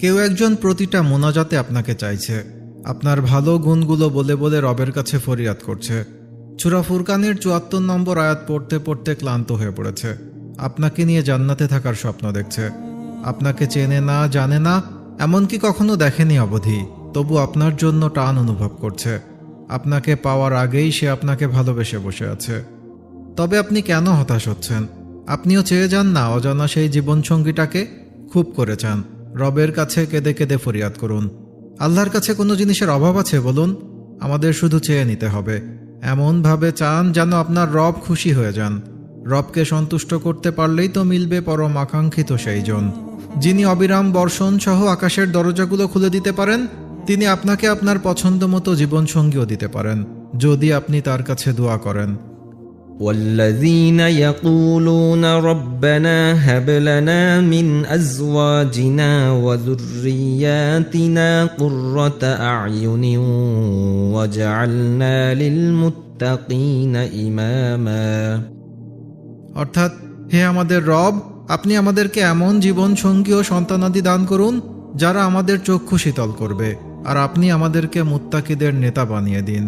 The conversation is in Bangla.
কেউ একজন প্রতিটা মোনাজাতে আপনাকে চাইছে, আপনার ভালো গুণগুলো বলে বলে রবের কাছে ফরিয়াদ করছে। সূরা ফুরকানের ৭৪ নম্বর আয়াত পড়তে পড়তে ক্লান্ত হয়ে পড়েছে। আপনাকে নিয়ে জান্নাতে থাকার স্বপ্ন দেখছে। আপনাকে চেনে না, জানে না, এমনকি কখনো দেখেনি অবধি, তবু আপনার জন্য টান অনুভব করছে। আপনাকে পাওয়ার আগেই সে আপনাকে ভালোবেসে বসে আছে। তবে আপনি কেন হতাশ হচ্ছেন? আপনিও চেয়ে যান না অজানা সেই জীবনসঙ্গীটাকে? খুব করে চান। রবের কাছে কেঁদে কেঁদে ফরিয়াদ করুন। আল্লাহর কাছে কোনো জিনিসের অভাব আছে বলুন? আমাদের শুধু চেয়ে নিতে হবে। এমনভাবে চান যেন আপনার রব খুশি হয়ে যান। রবকে সন্তুষ্ট করতে পারলেই তো মিলবে পরম আকাঙ্ক্ষিত সেই জন, যিনি অবিরাম বর্ষণ সহ আকাশের দরজাগুলো খুলে দিতে পারেন। তিনি আপনাকে আপনার পছন্দ মতো জীবনসঙ্গীও দিতে পারেন, যদি আপনি তার কাছে দোয়া করেন। والذين يقولون ربنا هب لنا من أزواجنا وذرياتنا قرة أعين واجعلنا للمتقين إماما। অর্থাৎ, হে আমাদের রব, আপনি আমাদেরকে এমন জীবন সঙ্গী ও সন্তানাদি দান করুন যারা আমাদের চক্ষু শীতল করবে, আর আপনি আমাদেরকে মুত্তাকিদের নেতা বানিয়ে দিন।